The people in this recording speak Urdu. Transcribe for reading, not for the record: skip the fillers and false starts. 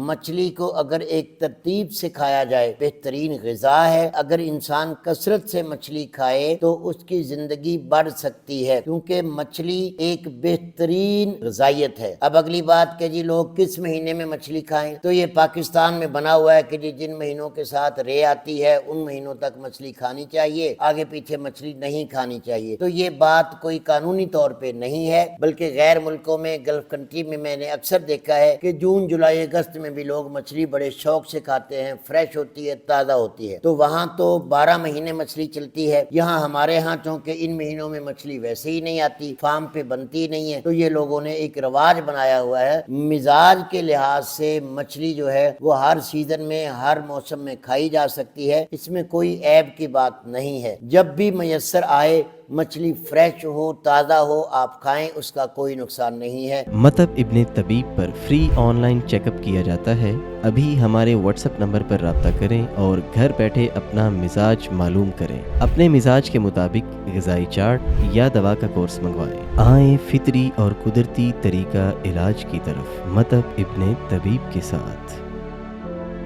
مچھلی کو اگر ایک ترتیب سے کھایا جائے بہترین غذا ہے. اگر انسان کثرت سے مچھلی کھائے تو اس کی زندگی بڑھ سکتی ہے، کیونکہ مچھلی ایک بہترین غذائیت ہے. اب اگلی بات کہ جی لوگ کس مہینے میں مچھلی کھائیں، تو یہ پاکستان میں بنا ہوا ہے کہ جی جن مہینوں کے ساتھ رے آتی ہے ان مہینوں تک مچھلی کھانی چاہیے، آگے پیچھے مچھلی نہیں کھانی چاہیے. تو یہ بات کوئی قانونی طور پہ نہیں ہے، بلکہ غیر ملکوں میں، گلف کنٹری میں نے اکثر دیکھا ہے کہ جون جولائی اگست میں بھی لوگ مچھلی بڑے شوق سے کھاتے ہیں، فریش ہوتی ہے، تازہ ہوتی ہے. تو وہاں تو 12 مہینے مچھلی چلتی ہے، یہاں ہمارے ہاں چونکہ ان مہینوں میں مچھلی ویسے ہی نہیں آتی، فارم پہ بنتی نہیں ہے، تو یہ لوگوں نے ایک رواج بنایا ہوا ہے. مزاج کے لحاظ سے مچھلی جو ہے وہ ہر سیزن میں، ہر موسم میں کھائی جا سکتی ہے، اس میں کوئی عیب کی بات نہیں ہے. جب بھی میسر آئے مچھلی فریش ہو، تازہ ہو، آپ کھائیں، اس کا کوئی نقصان نہیں ہے. مطب ابن طبیب پر free online check up کیا جاتا ہے. ابھی ہمارے واٹس ایپ نمبر پر رابطہ کریں اور گھر بیٹھے اپنا مزاج معلوم کریں. اپنے مزاج کے مطابق غذائی چارٹ یا دوا کا کورس منگوائیں. آئیں فطری اور قدرتی طریقہ علاج کی طرف مطب ابن طبیب کے ساتھ.